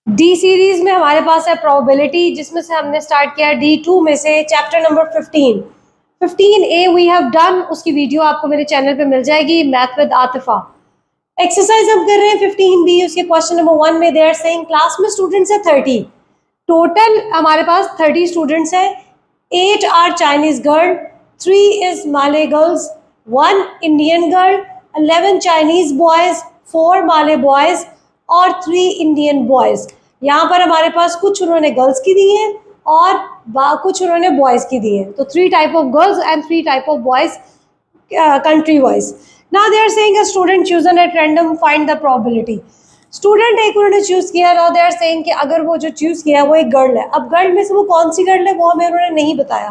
D series में हमारे पास है प्रोबेबिलिटी, जिसमें से हमने स्टार्ट किया D2 में से chapter number 15A we have done. उसकी वीडियो आपको मेरे चैनल पे मिल जाएगी, मैथ विद आतिफा। एक्सरसाइज हम कर रहे हैं 15B। उसके क्वेश्चन नंबर 1 में दे आर सेइंग क्लास में स्टूडेंट्स है 30, टोटल हमारे पास 30 स्टूडेंट्स हैं। 8 are Chinese girl, 3 is Malay girls, 1 Indian girl, 11 Chinese boys, 4 Malay boys और 3 इंडियन बॉयज। यहाँ पर हमारे पास कुछ उन्होंने गर्ल्स की दी है और कुछ उन्होंने बॉयज की दी है। तो 3 type of girls and 3 type of boys country wise. Now they are saying a student chosen at random, find the probability. Student एक उन्होंने चूज किया। नाउ दे आर सेइंग कि अगर वो जो चूज किया वो एक गर्ल है, अब गर्ल में से वो कौन सी गर्ल है वो हमें उन्होंने नहीं बताया।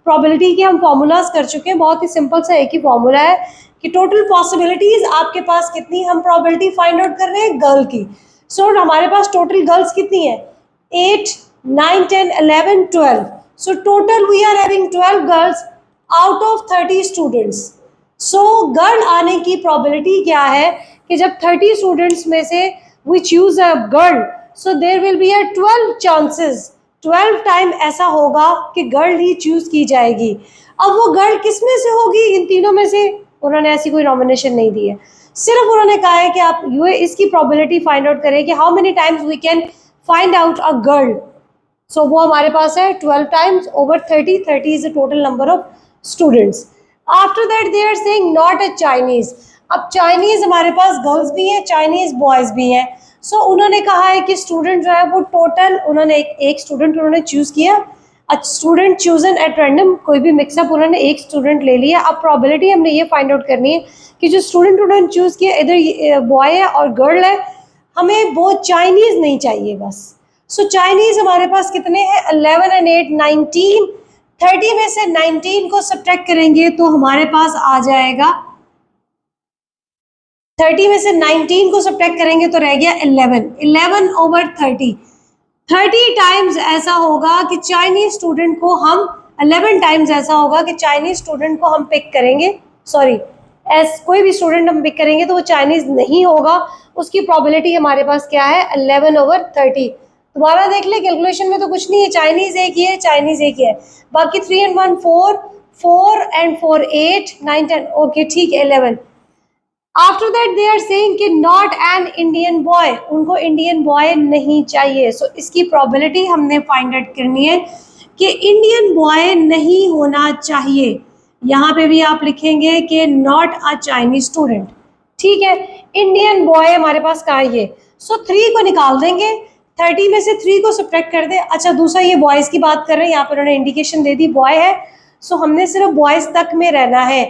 प्रोबेबिलिटी के हम फॉर्मूलाज कर चुके हैं, बहुत ही सिंपल सा एक ही फॉर्मूला है कि टोटल पॉसिबिलिटीज आपके पास कितनी, हम प्रोबेबिलिटी फाइंड आउट कर रहे हैं गर्ल की। सो हमारे पास टोटल गर्ल्स कितनी है, 8, 9, 10, 11, 12। So total we are having 12 girls out of 30 students. So girl आने की प्रोबेबिलिटी क्या है कि जब 30 स्टूडेंट्स में से we choose a girl, so there will be a 12 chances, 12 time ऐसा होगा कि गर्ल ही चूज की जाएगी। अब वो गर्ल किस में से होगी, इन तीनों में से उन्होंने ऐसी कोई नॉमिनेशन नहीं दी है, सिर्फ उन्होंने कहा है कि आप ये इसकी प्रोबेबिलिटी फाइंड आउट करें कि how many times we can find out a girl. So वो हमारे पास है 12 times over 30, 30 is the total number of students. After that they are saying not a Chinese. अब चाइनीज हमारे पास गर्ल्स भी हैं, चाइनीज बॉयज भी हैं। सो उन्होंने कहा है कि स्टूडेंट जो है वो टोटल उन्होंने एक स्टूडेंट उन्होंने चूज किया, स्टूडेंट चूजन एट रैंडम, कोई भी मिक्सअप उन्होंने एक स्टूडेंट ले लिया। अब प्रोबेबिलिटी हमने ये फाइंड आउट करनी है कि जो स्टूडेंट उन्होंने चूज किया इधर बॉय है और गर्ल है, हमें वो चाइनीज नहीं चाहिए बस। सो चाइनीज हमारे पास कितने हैं, 11 and 8, 19। 30 में से 19 को सब्ट्रैक्ट करेंगे तो हमारे पास आ जाएगा, 30 में से 19 को सब्ट्रैक्ट करेंगे तो रह गया 11, 11 ओवर 30। 30 टाइम्स ऐसा होगा कि चाइनीज स्टूडेंट को हम 11 टाइम्स ऐसा होगा कि चाइनीज स्टूडेंट को हम पिक करेंगे, सॉरी कोई भी स्टूडेंट हम पिक करेंगे तो वो चाइनीज नहीं होगा। उसकी प्रोबेबिलिटी हमारे पास क्या है, 11 ओवर 30। दोबारा देख ले, कैलकुलेशन में तो कुछ नहीं है, चाइनीज एक ही है, चाइनीज एक ही है, बाकी 3 and 1 4, 4 and 4 8, 9 10, ओके ठीक है 11। After that they are saying कि नॉट एन इंडियन बॉय, उनको इंडियन बॉय नहीं चाहिए। सो इसकी प्रोबेबिलिटी हमने फाइंड आउट करनी है कि इंडियन बॉय नहीं होना चाहिए। यहाँ पे भी आप लिखेंगे कि नॉट अ चाइनीज स्टूडेंट, ठीक है। इंडियन बॉय हमारे पास कहाँ है, सो 3 को निकाल देंगे, 30 में से 3 को सब्ट्रैक्ट कर दे। अच्छा दूसरा ये बॉयज की बात कर रहे हैं, यहाँ पर उन्होंने इंडिकेशन दे दी बॉय है, सो हमने सिर्फ बॉयज तक में रहना है।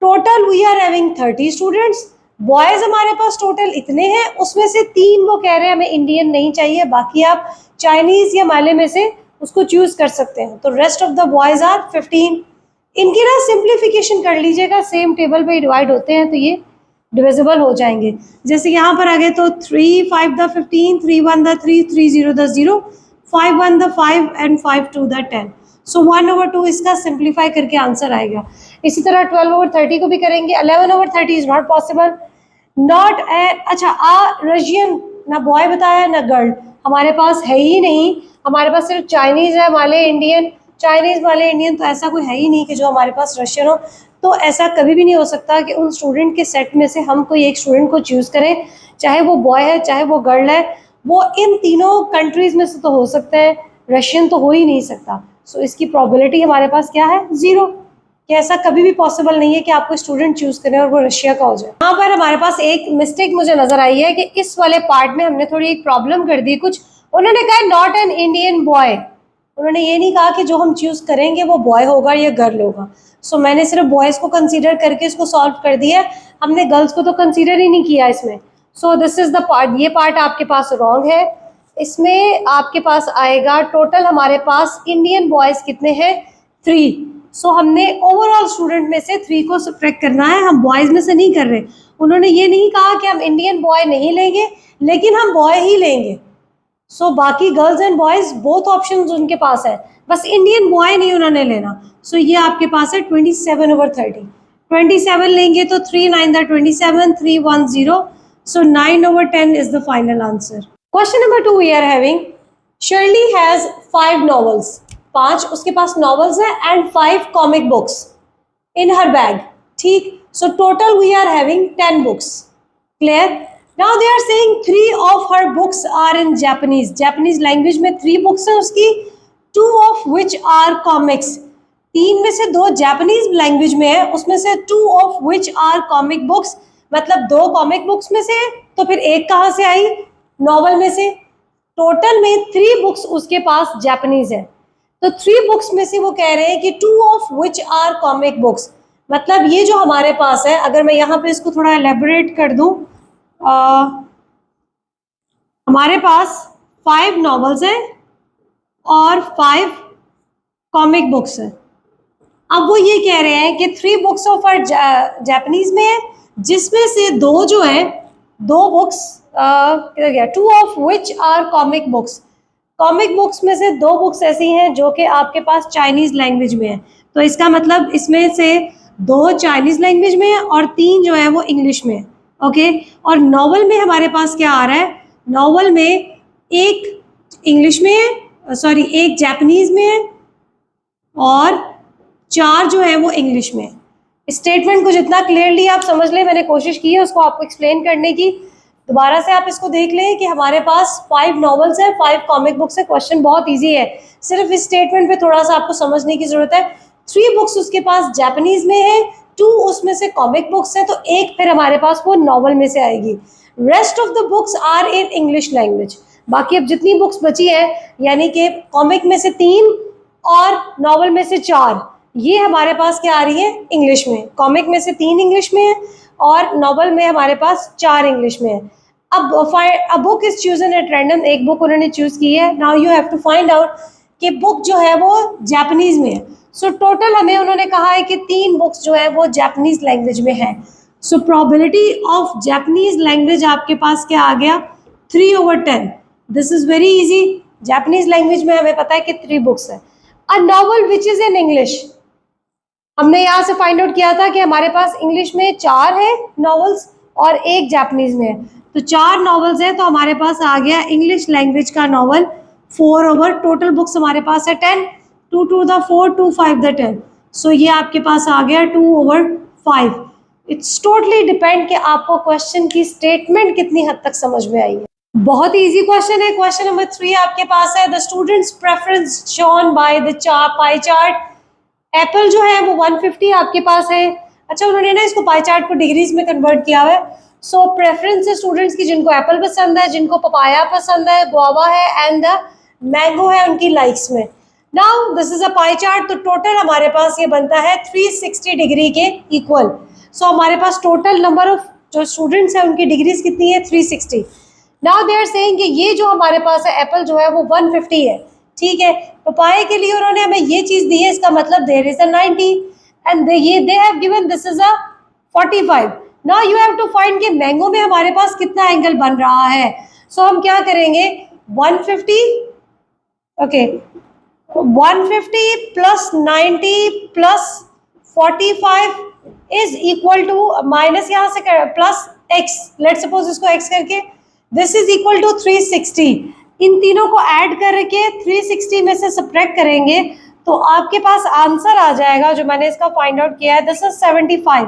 Total we are having 30 students, boys हमारे पास टोटल इतने हैं, उसमें से 3 वो कह रहे हैं हमें इंडियन नहीं चाहिए, बाकी आप चाइनीज या माले में से उसको चूज कर सकते हैं। तो rest of the boys are 15। इनकी ना सिंप्लीफिकेशन कर लीजिएगा, सेम टेबल पे डिवाइड होते हैं तो ये डिविजिबल हो जाएंगे। जैसे यहाँ पर आ गए तो 3 5 the 15, 3 1 the 3, 3 0 the 0, 5 1 the 5 and 5 2 the 10। So 1 over 2 इसका सिंप्लीफाई करके आंसर आएगा। इसी तरह 12 ओवर 30 को भी करेंगे। 11 over 30 is not possible. Not अच्छा रशियन, ना बॉय बताया ना गर्ल, हमारे पास है ही नहीं, हमारे पास सिर्फ चाइनीज है, माले इंडियन, चाइनीज वाले इंडियन, तो ऐसा कोई है ही नहीं कि जो हमारे पास रशियन हो। तो ऐसा कभी भी नहीं हो सकता कि उन स्टूडेंट के सेट में से हम कोई एक स्टूडेंट को चूज करें, चाहे वो बॉय है चाहे वो गर्ल है, वो इन तीनों कंट्रीज में से तो हो सकता है, रशियन तो हो ही नहीं सकता। सो इसकी प्रोबेबिलिटी हमारे पास क्या है, 0, कि ऐसा कभी भी पॉसिबल नहीं है कि आपको स्टूडेंट चूज करें और वो रशिया का हो जाए। यहाँ पर हमारे पास एक मिस्टेक मुझे नजर आई है कि इस वाले पार्ट में हमने थोड़ी एक प्रॉब्लम कर दी कुछ। उन्होंने कहा नॉट एन इंडियन बॉय, उन्होंने ये नहीं कहा कि जो हम चूज करेंगे वो बॉय होगा या गर्ल होगा। सो मैंने सिर्फ बॉयज को कंसीडर करके इसको सॉल्व कर दिया, हमने गर्ल्स को तो कंसीडर ही नहीं किया इसमें। सो दिस इज द पार्ट, ये पार्ट आपके पास रॉन्ग है। इसमें आपके पास आएगा टोटल हमारे पास इंडियन बॉयज कितने हैं, 3। सो हमने ओवरऑल स्टूडेंट में से 3 को सब्ट्रैक्ट करना है, हम बॉयज में से नहीं कर रहे। उन्होंने ये नहीं कहा कि हम इंडियन बॉय नहीं लेंगे, लेकिन हम बॉय ही लेंगे। सो बाकी girls and boys both options उनके पास है, बस इंडियन बॉय नहीं उन्होंने लेना। सो ये आपके पास है 27 ओवर 30। 27 लेंगे तो 3 9 the 27, 3 1 0, so 9 over 10 is the final answer. Question number 2 we are having, Shirley has 5 novels, 5 उसके पास नॉवेल्स है and 5 comic books in her bag, ठीक। So total we are having 10 books, clear. Now they are saying 3 of her books are in Japanese, Japanese language में 3 books है उसकी, 2 of which are comics, 3 में से 2 Japanese language में है, उसमें से 2 of which are comic books, मतलब 2 कॉमिक बुक्स में से, तो फिर एक कहाँ से आई, नॉवल में से। टोटल में 3 बुक्स उसके पास जापानीज है, तो 3 बुक्स में से वो कह रहे हैं कि 2 of which are comic books, मतलब ये जो हमारे पास है, अगर मैं यहाँ पे इसको थोड़ा एलेबोरेट कर दूं, हमारे पास 5 नॉवेल्स हैं और 5 कॉमिक बुक्स हैं। अब वो ये कह रहे हैं कि 3 बुक्स ऑफ आर जापानीज में है, जिसमें से 2 जो है, 2 बुक्स किधर गया, 2 of which are comic books, comic books में से 2 बुक्स ऐसी हैं जो कि आपके पास चाइनीज लैंग्वेज में है, तो इसका मतलब इसमें से 2 चाइनीज लैंग्वेज में है और 3 जो है वो इंग्लिश में है, ओके। और नॉवल में हमारे पास क्या आ रहा है, नॉवल में एक इंग्लिश में है, सॉरी एक जापानीज में है और 4 जो है वो इंग्लिश में है। स्टेटमेंट को जितना क्लियरली आप समझ लें, मैंने कोशिश की है उसको आपको एक्सप्लेन करने की, दोबारा से आप इसको देख लें कि हमारे पास 5 नॉवेल्स है, 5 कॉमिक बुक्स है। क्वेश्चन बहुत इजी है, सिर्फ इस स्टेटमेंट पे थोड़ा सा आपको समझने की जरूरत है। 3 बुक्स उसके पास जापानीज में है, 2 उसमें से कॉमिक बुक्स है, तो एक फिर हमारे पास वो नॉवल में से आएगी। Rest of the books are in English language, बाकी अब जितनी बुक्स बची है, यानी कि कॉमिक में से 3 और नॉवल में से 4, ये हमारे पास क्या आ रही है, इंग्लिश में। कॉमिक में से 3 इंग्लिश में है और नॉवल में हमारे पास 4 इंग्लिश में है। अब a book is chosen at random, एक बुक उन्होंने चूज की है। Now you have to find out कि बुक जो है वो जापानीज में है। सो टोटल हमें उन्होंने कहा है कि 3 बुक्स जो है वो जापानीज लैंग्वेज में है। So probability of Japanese language आपके पास क्या आ गया, 3/10। This is very easy, Japanese language में हमें पता है कि 3 बुक्स है। A novel which is in English, हमने यहाँ से फाइंड आउट किया था कि हमारे पास इंग्लिश में 4 है नॉवेल्स और एक जापानीज में है, तो 4 नॉवेल्स है, तो हमारे पास आ गया इंग्लिश लैंग्वेज का नॉवल 4 टोटल बुक्स हमारे पास है 10, 2 2 द 4, 2 5 द 10, सो ये आपके पास आ गया 2/5। इट्स टोटली डिपेंड कि आपको क्वेश्चन की स्टेटमेंट कितनी हद तक समझ में आई है। बहुत ही इजी क्वेश्चन है। क्वेश्चन नंबर 3 आपके पास है, the students preference shown by the pie chart. Apple जो है वो 150 आपके पास है। अच्छा, उन्होंने ना इसको पाई चार्ट को डिग्रीज में कन्वर्ट किया हुआ है। सो प्रेफरेंस है स्टूडेंट्स की, जिनको एप्पल पसंद है, जिनको पपाया पसंद है, गुआवा है एंड द मैंगो है उनकी लाइक्स में। Now this is a pie chart, तो टोटल हमारे पास ये बनता है 360 डिग्री के इक्वल। सो हमारे पास टोटल नंबर ऑफ जो स्टूडेंट्स है उनकी डिग्रीज कितनी है, 360। नाउ दे आर सेइंग कि ये जो हमारे पास है एप्पल जो है वो 150 है, ठीक है। पपाया के लिए उन्होंने हमें ये चीज दी है, इसका मतलब there is a 90 and they have given this is a 45। Now you have to find कि मैंगो में हमारे पास कितना एंगल बन रहा है। सो हम क्या करेंगे, 150 okay 150 plus 90 plus 45 is equal to minus यहाँ से प्लस x, लेट सपोज इसको x करके, दिस इज इक्वल टू 360। इन तीनों को ऐड करके 360 में से सब्ट्रैक्ट करेंगे तो आपके पास आंसर आ जाएगा, जो मैंने इसका फाइंड आउट किया है, दिस इज 75।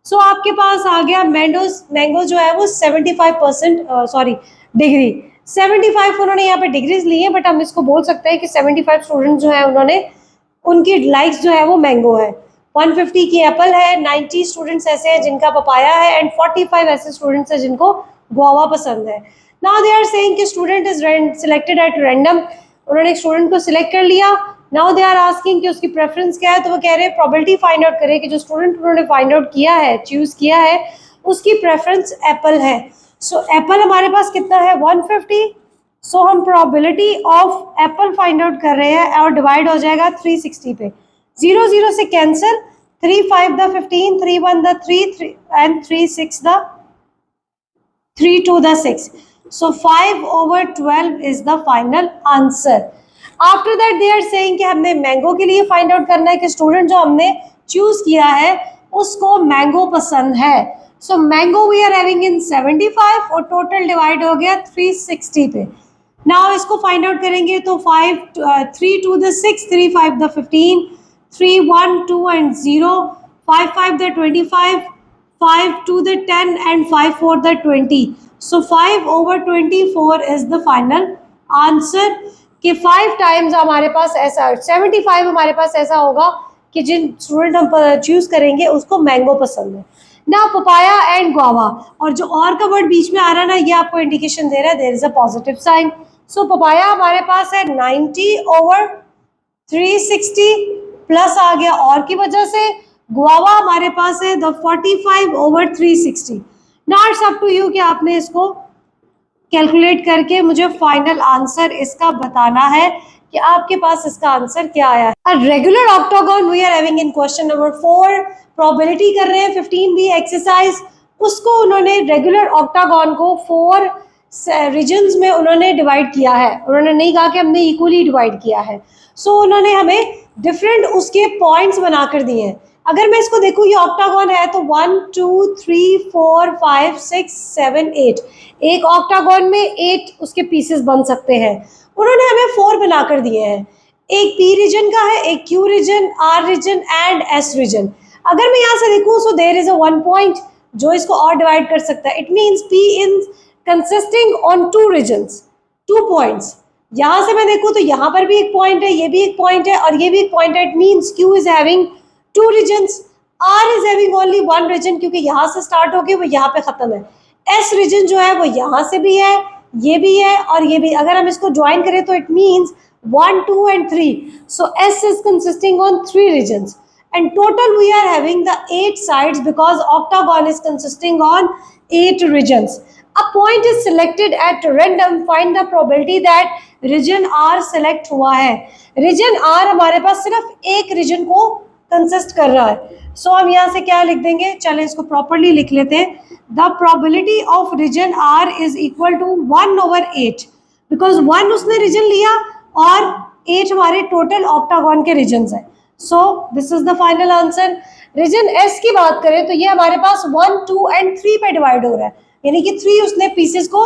सो आपके पास आ गया मैंगो जो है वो 75% सॉरी डिग्री 75 उन्होंने यहाँ पे डिग्रीज ली है, बट हम इसको बोल सकते हैं कि 75 स्टूडेंट जो है उन्होंने उनकी लाइक्स जो है वो मैंगो है। 150 की एप्पल है, 90 स्टूडेंट्स ऐसे हैं जिनका पपाया है एंड 45 ऐसे स्टूडेंट्स हैं जिनको गुआवा पसंद है। नाउ दे आर सेइंग कि student is selected at random, उन्होंने एक स्टूडेंट को सिलेक्ट कर लिया। नाउ दे आर आस्किंग कि उसकी प्रेफरेंस क्या है, तो वो कह रहे हैं प्रोबेबिलिटी फाइंड आउट करें कि जो स्टूडेंट उन्होंने फाइंड आउट किया है, चूज किया है, उसकी प्रेफरेंस एप्पल है। सो एप्पल हमारे पास कितना है, 150। सो हम probability of Apple find out कर रहे हैं और डिवाइड हो जाएगा 360 पे, 0 0 से cancel, 3 5 the 15, 3 1 the 3 and 3 6 the 3 2 the 6। So 5/12 is the final answer. After that they are saying कि हमने मैंगो के लिए फाइंड आउट करना है कि स्टूडेंट जो हमने चूज किया है उसको मैंगो पसंद है। So mango we are having in 75 और टोटल डिवाइड हो गया 360 पे। नाउ इसको फाइंड आउट करेंगे तो 5 3 2 the 6, 3 5 the 15, 3 1 2 and 0, 5 5 the 25, 5 2 the 10 and 5 4 the 20. So 5 over 24 is the final answer कि 5 टाइम्स हमारे पास ऐसा 75 हमारे पास ऐसा होगा कि जिन स्टूडेंट हम चूज करेंगे उसको मैंगो पसंद है ना, पपाया एंड गुआवा। और जो और का वर्ड बीच में आ रहा है ना, ये आपको इंडिकेशन दे रहा है there is a positive sign. So papaya हमारे पास है 90 over 360 प्लस आ गया और की वजह से। गुआवा हमारे पास है the 45 over 360। Now it's up to you कि आपने इसको कैलकुलेट करके मुझे फाइनल आंसर इसका बताना है कि आपके पास इसका आंसर क्या आया है। Regular octagon we are having in question number 4। Probability कर रहे हैं 15B एक्सरसाइज। उसको उन्होंने रेगुलर ऑक्टागन को 4 रीजन्स में उन्होंने डिवाइड किया है। उन्होंने नहीं कहा कि हमने इक्वली डिवाइड किया है। सो उन्होंने हमें डिफरेंट उसके पॉइंट्स बनाकर दिए हैं। अगर मैं इसको देखूँ ये ऑक्टागन है तो 1 2 3 4 5 6 7 8, एक ऑक्टागन में 8 उसके पीसेस बन सकते हैं। उन्होंने हमें 4 बनाकर दिए हैं। एक P रीजन का है, एक Q region, R region and S region. अगर मैं यहाँ से देखूँ so there is a 1 point जो इसको और डिवाइड कर सकता है। It means P in consisting on 2 regions, 2 points. यहाँ से मैं देखूँ तो यहाँ पर भी एक पॉइंट है, ये भी एक पॉइंट है और ये भी एक पॉइंट है। It means Q is having 2 regions, R is having only 1 region क्योंकि यहाँ से स्टार्ट होके वो यहाँ पे खत्म है। S रीजन जो है वो यहाँ से भी है, ये भी है और ये भी। अगर हम इसको ज्वाइन करें तो it means 1 2 and 3। So S is consisting on 3 regions and total we are having the 8 sides because octagon is consisting on 8 regions. A point is selected at random. Find the probability that region R select हुआ है। region R हमारे पास सिर्फ एक region को consist कर रहा है। सो हम यहाँ से क्या लिख देंगे, चलें इसको प्रॉपरली लिख लेते हैं। The probability of region R is equal to 1 over 8 because 1 उसने रीजन लिया और 8 हमारे टोटल ऑक्टागन के रीजन्स हैं। So this is the final answer. Region S की बात करें तो ये हमारे पास 1 2 and 3 पे डिवाइड हो रहा है, यानी कि 3 उसने पीसेस को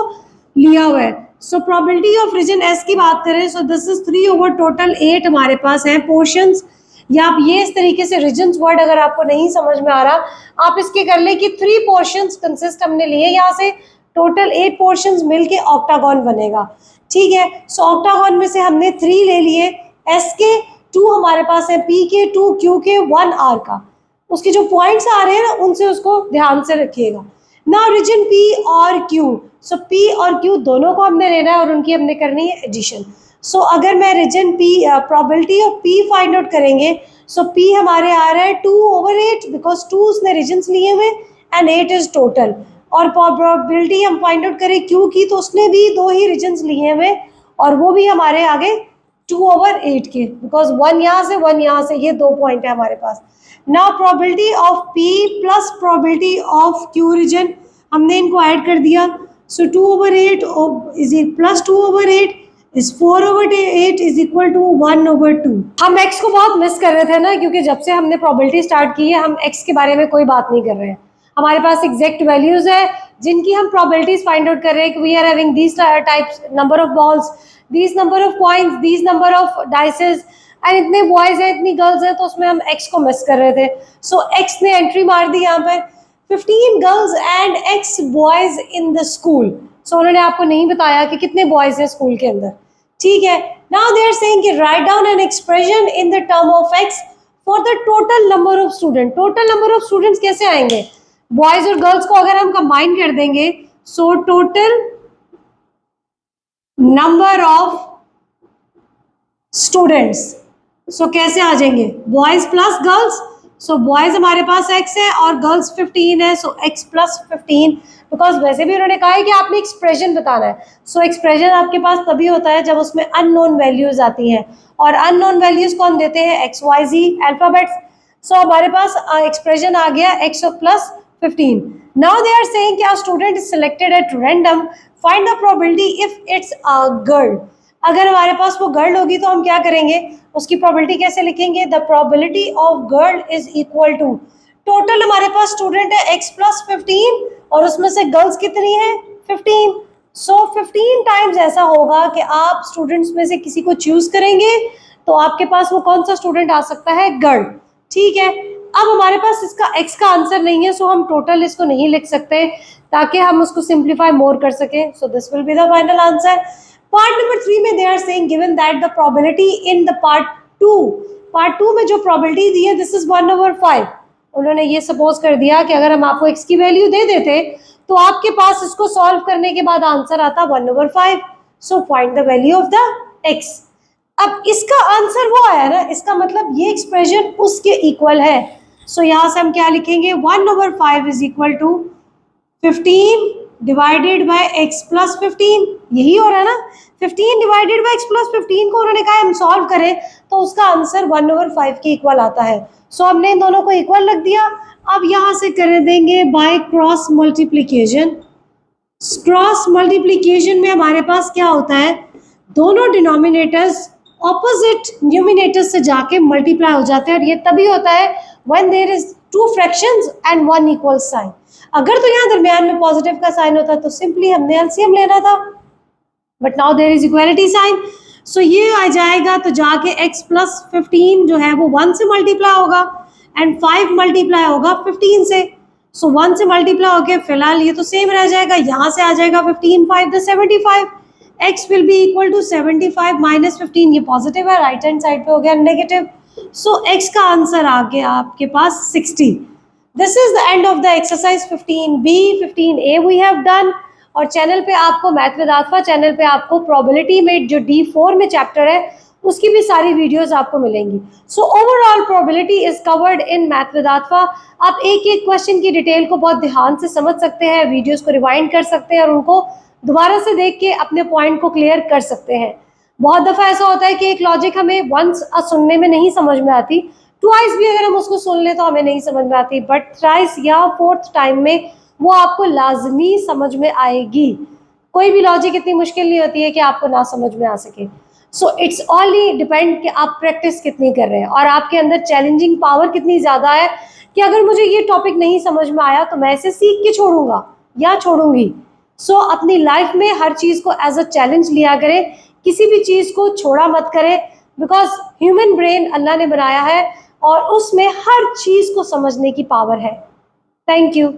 लिया हुआ है। So probability of region S की बात करें so this is 3 over total 8 हमारे पास है पोर्शंस। या आप ये इस तरीके से रीजन्स वर्ड अगर आपको नहीं समझ में आ रहा आप इसके कर ले कि 3 पोर्शंस कंसिस्ट हमने लिए, यहाँ से टोटल 8 पोर्शंस मिलके ऑक्टागन बनेगा। ठीक है, सो ऑक्टागन में से हमने 3 ले लिए, एस के 2 हमारे पास है, पी के 2, क्यू के 1, आर का। उसके जो पॉइंट्स आ रहे हैं ना उनसे उसको ध्यान से रखिएगा। नाउ रीजन पी और क्यू, सो पी और क्यू दोनों को हमने लेना है और उनकी हमने करनी है एडिशन। सो अगर मैं region P probability of P find out करेंगे सो पी हमारे आ रहा है 2 over 8 बिकॉज 2 उसने रीजन्स लिए हुए एंड 8 इज टोटल। और प्रोबेबिलिटी हम फाइंड आउट करें क्यू की तो उसने भी 2 ही रीजन्स लिए हुए और वो भी हमारे आगे 2 over 8 के बिकॉज 1 यहाँ से 1 यहाँ से, ये 2 पॉइंट है हमारे पास। Now probability of P plus probability of Q reason हमने इनको ऐड कर दिया। So 2 over 8 is plus 2 over 8 is 4 over 8 is equal to 1 over 2। हम x को बहुत मिस कर रहे थे ना क्योंकि जब से हमने प्रोबेबिलिटी स्टार्ट की है हम x के बारे में कोई बात नहीं कर रहे हैं। हमारे पास एग्जैक्ट वैल्यूज है जिनकी हम प्रोबेबिलिटीज फाइंड आउट कर रहे हैं कि we are having these types number of balls, these number of coins, these number of dices and इतने बॉयज हैं इतनी गर्ल्स हैं, तो उसमें हम x को मिस कर रहे थे। सो x ने एंट्री मार दी यहाँ पर 15 girls and x boys in the school. So उन्होंने आपको नहीं बताया कि कितने बॉयज हैं स्कूल के अंदर। ठीक है, नाउ दे आर सेइंग कि write down an expression in the term of x for the total number of student. Total number of students कैसे आएंगे, बॉयज और गर्ल्स को अगर हम कंबाइन कर देंगे so total number of students, so कैसे आ जाएंगे boys plus girls. So boys हमारे पास x है और गर्ल्स 15 है, सो x प्लस 15 बिकॉज वैसे भी उन्होंने कहा है कि आपने एक्सप्रेशन बताना है। सो एक्सप्रेशन आपके पास तभी होता है जब उसमें अननोन वैल्यूज आती हैं और अननोन वैल्यूज कौन देते हैं, x y z alphabets. So हमारे पास एक्सप्रेशन आ गया x plus 15। Now they are saying कि a student is selected at random, find the probability if it's a girl। अगर हमारे पास वो गर्ल होगी तो हम क्या करेंगे, उसकी प्रोबेबिलिटी कैसे लिखेंगे, the probability of girl is equal to total हमारे पास स्टूडेंट है x प्लस 15 और उसमें से गर्ल्स कितनी है 15। सो 15 टाइम्स ऐसा होगा कि आप स्टूडेंट्स में से किसी को चूज करेंगे तो आपके पास वो कौन सा स्टूडेंट आ सकता है, गर्ल। ठीक है, अब हमारे पास इसका x का आंसर नहीं है, सो हम टोटल इसको नहीं लिख सकते ताकि हम उसको सिंप्लीफाई मोर कर सके। So this will be the final answer. Part number 3 में they are saying given that the probability in the part 2 में जो प्रोबेबिलिटी दी है दिस इज 1/5। उन्होंने ये सपोज कर दिया कि अगर हम आपको x की वैल्यू दे देते तो आपके पास इसको सॉल्व करने के बाद आंसर आता 1/5। So find the value of the x। अब इसका आंसर वो आया ना, इसका मतलब ये एक्सप्रेशन उसके इक्वल है। सो यहाँ से हम क्या लिखेंगे, 1/5 is equal to 15 divided by x plus 15। यही हो रहा है ना, 15 डिवाइडेड बाय x प्लस 15 को उन्होंने कहा हम सॉल्व करें तो उसका आंसर 1/5 के इक्वल आता है। सो हमने इन दोनों को इक्वल रख दिया। अब यहाँ से कर देंगे by cross multiplication. Cross multiplication में हमारे पास क्या होता है, दोनों डिनोमिनेटर्स ऑपोजिट न्यूमिनेटर्स से जाके मल्टीप्लाई हो जाते हैं और ये तभी होता है when there is two fractions and one equal sign. अगर तो यहाँ दरमियान में पॉजिटिव का साइन होता तो सिंपली हमने एलसीएम लेना था, but now there is equality sign. So ये आ जाएगा तो जाके x प्लस 15 जो है वो 1 से मल्टीप्लाई होगा एंड 5 मल्टीप्लाई होगा 15 से। सो 1 से मल्टीप्लाई होके फिलहाल ये तो सेम रह जाएगा, यहाँ से आ जाएगा 15 5 द 75। x will be equal to 75 minus 15, ये पॉजिटिव है, राइट हैंड साइड पे हो गया नेगेटिव। सो x का आंसर आ गया आपके पास 60। This is the end of the exercise 15b 15a we have done. और चैनल पे आपको मैथ विद आस्था चैनल पे आपको प्रोबेबिलिटी में जो D4 में चैप्टर है उसकी भी सारी वीडियोस आपको मिलेंगी। So overall probability is covered in math with Astha. आप एक एक क्वेश्चन की डिटेल को बहुत ध्यान से समझ सकते हैं, वीडियोस को रिवाइंड कर सकते हैं और उनको दोबारा से देख के अपने पॉइंट को क्लियर कर सकते हैं। बहुत दफ़ा ऐसा होता है कि एक लॉजिक हमें वंस सुनने में नहीं समझ में आती, ट्वाइस भी अगर हम उसको सुन ले तो हमें नहीं समझ में आती, बट थ्राइस या फोर्थ टाइम में वो आपको लाजमी समझ में आएगी। कोई भी लॉजिक इतनी मुश्किल नहीं होती है कि आपको ना समझ में आ सके। सो इट्स ऑनली डिपेंड कि आप प्रैक्टिस कितनी कर रहे हैं और आपके अंदर चैलेंजिंग पावर कितनी ज़्यादा है कि अगर मुझे ये टॉपिक नहीं समझ में आया तो मैं इसे सीख के छोड़ूंगा या छोड़ूंगी। सो अपनी लाइफ में हर चीज़ को एज अ चैलेंज लिया करें, किसी भी चीज़ को छोड़ा मत करें, बिकॉज ह्यूमन ब्रेन अल्लाह ने बनाया है और उसमें हर चीज़ को समझने की पावर है। Thank you.